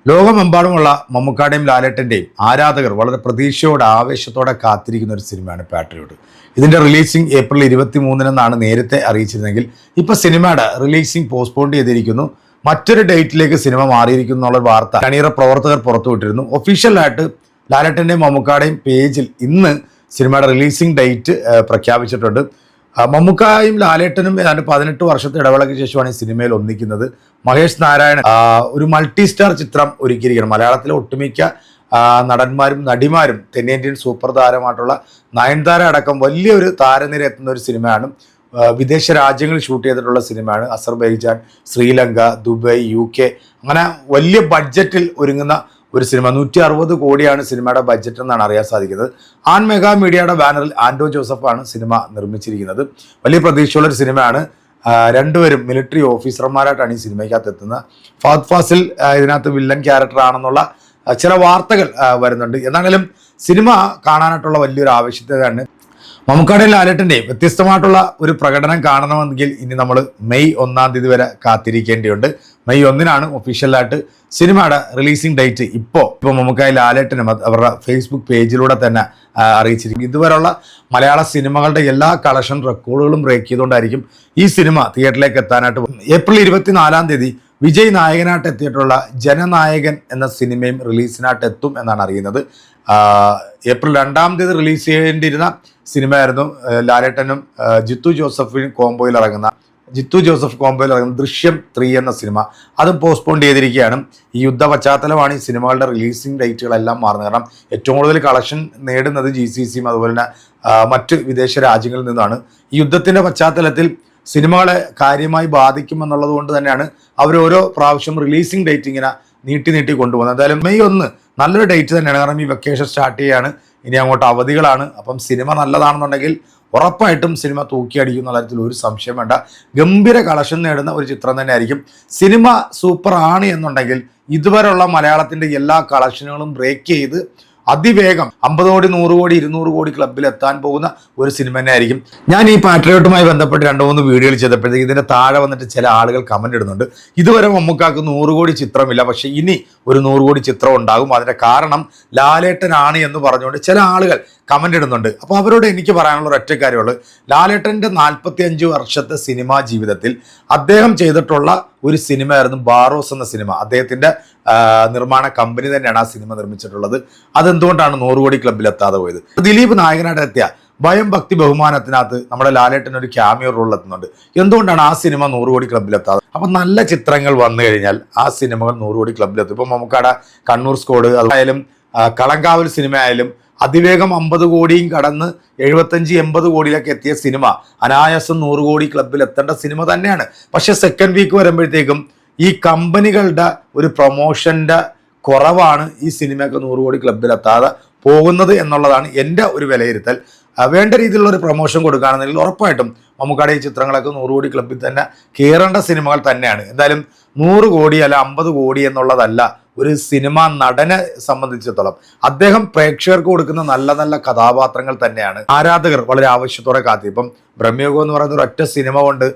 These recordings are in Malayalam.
ലോകമെമ്പാടുമുള്ള മമ്മൂക്കാടെയും ലാലേട്ടൻ്റെയും ആരാധകർ വളരെ പ്രതീക്ഷയോടെ ആവേശത്തോടെ കാത്തിരിക്കുന്ന ഒരു സിനിമയാണ് പാട്രിയോട്ട്. ഇതിൻ്റെ റിലീസിംഗ് ഏപ്രിൽ 23-നാണ് നേരത്തെ അറിയിച്ചിരുന്നെങ്കിൽ ഇപ്പോൾ സിനിമയുടെ റിലീസിംഗ് പോസ്റ്റ്പോൺ ചെയ്തിരിക്കുന്നു. മറ്റൊരു ഡേറ്റിലേക്ക് സിനിമ മാറിയിരിക്കുന്നു എന്നുള്ള വാർത്ത അണിയറ പ്രവർത്തകർ പുറത്തുവിട്ടിരുന്നു. ഒഫീഷ്യലായിട്ട് ലാലേട്ടൻ്റെയും മമ്മൂക്കാടെയും പേജിൽ ഇന്ന് സിനിമയുടെ റിലീസിംഗ് ഡേറ്റ് പ്രഖ്യാപിച്ചിട്ടുണ്ട്. മമ്മൂക്കായും ലാലേട്ടനും ഏതാണ്ട് 18 വർഷത്തെ ഇടവേളയ്ക്ക് ശേഷമാണ് ഈ സിനിമയിൽ ഒന്നിക്കുന്നത്. മഹേഷ് നാരായണൻ ഒരു മൾട്ടി സ്റ്റാർ ചിത്രം ഒരുക്കിയിരിക്കണം. മലയാളത്തിലെ ഒട്ടുമിക്ക നടന്മാരും നടിമാരും തെന്നിന്ത്യൻ സൂപ്പർ താരമായിട്ടുള്ള നയൻതാര അടക്കം വലിയൊരു താരനിര എത്തുന്ന ഒരു സിനിമയാണ്. വിദേശ രാജ്യങ്ങളിൽ ഷൂട്ട് ചെയ്തിട്ടുള്ള സിനിമയാണ്. അസർബൈജാൻ, ശ്രീലങ്ക, ദുബായ്, UK അങ്ങനെ വലിയ ബഡ്ജറ്റിൽ ഒരുങ്ങുന്ന ഒരു സിനിമ. 160 കോടിയാണ് സിനിമയുടെ ബഡ്ജറ്റ് എന്നാണ് അറിയാൻ സാധിക്കുന്നത്. ആൻ മെഗാ മീഡിയയുടെ ബാനറിൽ ആൻഡോ ജോസഫാണ് സിനിമ നിർമ്മിച്ചിരിക്കുന്നത്. വലിയ പ്രതീക്ഷയുള്ളൊരു സിനിമയാണ്. രണ്ടുപേരും മിലിറ്ററി ഓഫീസർമാരായിട്ടാണ് ഈ സിനിമയ്ക്കകത്ത് എത്തുന്നത്. ഫഹദ് ഫാസിൽ ഇതിനകത്ത് വില്ലൻ ക്യാരക്ടർ ആണെന്നുള്ള ചില വാർത്തകൾ വരുന്നുണ്ട്. എന്നാലും സിനിമ കാണാനായിട്ടുള്ള വലിയൊരു ആവശ്യകതയാണ്. മമ്മൂക്കാടെയും ലാലേട്ടൻ്റെയും വ്യത്യസ്തമായിട്ടുള്ള ഒരു പ്രകടനം കാണണമെങ്കിൽ ഇനി നമ്മൾ മെയ് 1 വരെ കാത്തിരിക്കേണ്ടിയുണ്ട്. മെയ് 1 ഒഫീഷ്യലായിട്ട് സിനിമയുടെ റിലീസിംഗ് ഡേറ്റ് ഇപ്പോൾ മമ്മൂക്കായും ലാലേട്ടനും അവരുടെ ഫേസ്ബുക്ക് പേജിലൂടെ തന്നെ അറിയിച്ചിരിക്കും. ഇതുവരെയുള്ള മലയാള സിനിമകളുടെ എല്ലാ കളക്ഷൻ റെക്കോർഡുകളും ബ്രേക്ക് ചെയ്തുകൊണ്ടായിരിക്കും ഈ സിനിമ തിയേറ്ററിലേക്ക് എത്താനായിട്ട്. ഏപ്രിൽ 24 വിജയ് നായകനായിട്ട് എത്തിയിട്ടുള്ള ജനനായകൻ എന്ന സിനിമയും റിലീസിനായിട്ട് എത്തും എന്നാണ് അറിയുന്നത്. ഏപ്രിൽ 2 റിലീസ് ചെയ്യേണ്ടിയിരുന്ന സിനിമയായിരുന്നു ലാലേട്ടനും ജിത്തു ജോസഫ് കോംബോയിൽ ഇറങ്ങുന്ന ദൃശ്യം 3 എന്ന സിനിമ. അതും പോസ്റ്റ്പോൺ ചെയ്തിരിക്കുകയാണ്. ഈ യുദ്ധ പശ്ചാത്തലമാണ് ഈ സിനിമകളുടെ റിലീസിംഗ് ഡേറ്റുകളെല്ലാം മാറുന്നത്. കാരണം ഏറ്റവും കൂടുതൽ കളക്ഷൻ നേടുന്നത് GCCയും അതുപോലെ തന്നെ മറ്റ് വിദേശ രാജ്യങ്ങളിൽ നിന്നാണ്. ഈ യുദ്ധത്തിൻ്റെ പശ്ചാത്തലത്തിൽ സിനിമകളെ കാര്യമായി ബാധിക്കുമെന്നുള്ളത് കൊണ്ട് തന്നെയാണ് അവർ ഓരോ പ്രാവശ്യം റിലീസിംഗ് ഡേറ്റ് ഇങ്ങനെ നീട്ടി കൊണ്ടുപോകുന്നത്. എന്തായാലും മെയ് 1 നല്ലൊരു ഡേറ്റ് തന്നെയാണ്. കാരണം ഈ വെക്കേഷൻ സ്റ്റാർട്ട് ചെയ്യാണ്, ഇനി അങ്ങോട്ട് അവധികളാണ്. അപ്പം സിനിമ നല്ലതാണെന്നുണ്ടെങ്കിൽ ഉറപ്പായിട്ടും സിനിമ തൂക്കിയടിക്കും എന്നുള്ള കാര്യത്തിൽ ഒരു സംശയം വേണ്ട. ഗംഭീര കളക്ഷൻ നേടുന്ന ഒരു ചിത്രം തന്നെ ആയിരിക്കും. സിനിമ സൂപ്പർ ആണ് എന്നുണ്ടെങ്കിൽ ഇതുവരെയുള്ള മലയാളത്തിൻ്റെ എല്ലാ കളക്ഷനുകളും ബ്രേക്ക് ചെയ്ത് അതിവേഗം 50 കോടി 100 കോടി 200 കോടി ക്ലബിൽ എത്താൻ പോകുന്ന ഒരു സിനിമ തന്നെ ആയിരിക്കും. ഞാൻ ഈ പാട്രിയോട്ടുമായി ബന്ധപ്പെട്ട് 2-3 വീഡിയോകൾ ചെയ്തപ്പോഴത്തേക്ക് ഇതിൻ്റെ താഴെ വന്നിട്ട് ചില ആളുകൾ കമൻ്റ് ഇടുന്നുണ്ട്. ഇതുവരെ മമ്മൂക്കാക്ക് 100 കോടി ചിത്രമില്ല, പക്ഷേ ഇനി ഒരു 100 കോടി ചിത്രം ഉണ്ടാകും, അതിൻ്റെ കാരണം ലാലേട്ടനാണ് എന്ന് പറഞ്ഞുകൊണ്ട് ചില ആളുകൾ കമൻ്റ് ഇടുന്നുണ്ട്. അപ്പോൾ അവരോട് എനിക്ക് പറയാനുള്ള ഒരൊറ്റ കാര്യമുള്ളൂ, ലാലേട്ടൻ്റെ 45 വർഷത്തെ സിനിമാ ജീവിതത്തിൽ അദ്ദേഹം ചെയ്തിട്ടുള്ള ഒരു സിനിമയായിരുന്നു ബാറോസ് എന്ന സിനിമ. അദ്ദേഹത്തിൻ്റെ നിർമ്മാണ കമ്പനി തന്നെയാണ് ആ സിനിമ നിർമ്മിച്ചിട്ടുള്ളത്. അതെന്തുകൊണ്ടാണ് 100 കോടി ക്ലബിൽ എത്താതെ പോയത്? ദിലീപ് നായകനായിട്ട് എത്തിയ ഭയം ഭക്തി ബഹുമാനത്തിനകത്ത് നമ്മുടെ ലാലേട്ടൻ ഒരു ക്യാമിയോ റോളിൽ എത്തുന്നുണ്ട്. എന്തുകൊണ്ടാണ് ആ സിനിമ 100 കോടി ക്ലബിൽ എത്താതെ? അപ്പം നല്ല ചിത്രങ്ങൾ വന്നു കഴിഞ്ഞാൽ ആ സിനിമകൾ 100 കോടി ക്ലബിലെത്തും. ഇപ്പം നമുക്കവിടെ കണ്ണൂർ സ്കോഡ് അതായാലും കളങ്കാവൽ സിനിമ ആയാലും അതിവേഗം 50 കോടിയും കടന്ന് 75-80 കോടിയിലൊക്കെ എത്തിയ സിനിമ അനായാസം 100 കോടി ക്ലബിൽ എത്തേണ്ട സിനിമ തന്നെയാണ്. പക്ഷെ സെക്കൻഡ് വീക്ക് വരുമ്പോഴത്തേക്കും ഈ കമ്പനികളുടെ ഒരു പ്രൊമോഷൻ്റെ കുറവാണ് ഈ സിനിമയൊക്കെ 100 കോടി ക്ലബിൽ എത്താതെ പോകുന്നത് എന്നുള്ളതാണ് എൻ്റെ ഒരു വിലയിരുത്തൽ. വേണ്ട രീതിയിലുള്ള ഒരു പ്രൊമോഷൻ കൊടുക്കുകയാണെന്നുണ്ടെങ്കിൽ ഉറപ്പായിട്ടും മമ്മൂക്കാടെ ഈ ചിത്രങ്ങളൊക്കെ 100 കോടി ക്ലബിൽ തന്നെ കയറേണ്ട സിനിമകൾ തന്നെയാണ്. എന്തായാലും 100 കോടി അല്ല 50 കോടി എന്നുള്ളതല്ല ഒരു സിനിമാ നടനെ സംബന്ധിച്ചിടത്തോളം. അദ്ദേഹം പ്രേക്ഷകർക്ക് കൊടുക്കുന്ന നല്ല നല്ല കഥാപാത്രങ്ങൾ തന്നെയാണ് ആരാധകർ വളരെ ആവശ്യത്തോടെ കാത്തിരിപ്പം. ബ്രഹ്മയുഗം എന്ന് പറയുന്ന ഒരു ഒറ്റ സിനിമ കൊണ്ട്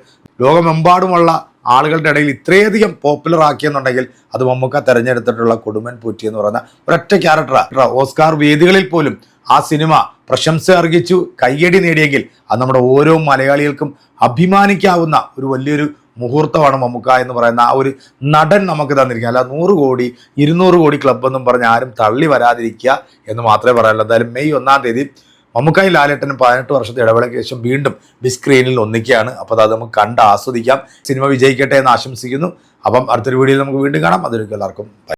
ലോകമെമ്പാടുമുള്ള ആളുകളുടെ ഇടയിൽ ഇത്രയധികം പോപ്പുലർ ആക്കിയെന്നുണ്ടെങ്കിൽ അത് മമ്മൂക്ക തെരഞ്ഞെടുത്തിട്ടുള്ള കൊടുമൻ പൂറ്റി എന്ന് പറയുന്ന ഒരൊറ്റ ക്യാരക്ടറാണ്. ഓസ്കാർ വേദികളിൽ പോലും ആ സിനിമ പ്രശംസ അർഹിച്ചു കയ്യടി നേടിയെങ്കിൽ അത് നമ്മുടെ ഓരോ മലയാളികൾക്കും അഭിമാനിക്കാവുന്ന ഒരു വലിയൊരു മുഹൂർത്തമാണ് മമ്മൂക്ക എന്ന് പറയുന്ന ആ ഒരു നടൻ നമുക്ക് തന്നിരിക്കുക. അല്ല 100 കോടി 200 കോടി ക്ലബ് എന്നും പറഞ്ഞ് ആരും തള്ളി വരാതിരിക്കുക എന്ന് മാത്രമേ പറയാനുള്ളൂ. എന്തായാലും മെയ് 1 മമ്മൂക്കായും ലാലേട്ടനും 18 വർഷത്തെ ഇടവേളയ്ക്ക് ശേഷം വീണ്ടും ബിഗ് സ്ക്രീനിൽ ഒന്നിക്കുകയാണ്. അപ്പോൾ അത് നമുക്ക് കണ്ട് ആസ്വദിക്കാം. സിനിമ വിജയിക്കട്ടെ എന്ന് ആശംസിക്കുന്നു. അപ്പം അടുത്തൊരു വീഡിയോയിൽ നമുക്ക് വീണ്ടും കാണാം. അതൊരു എല്ലാവർക്കും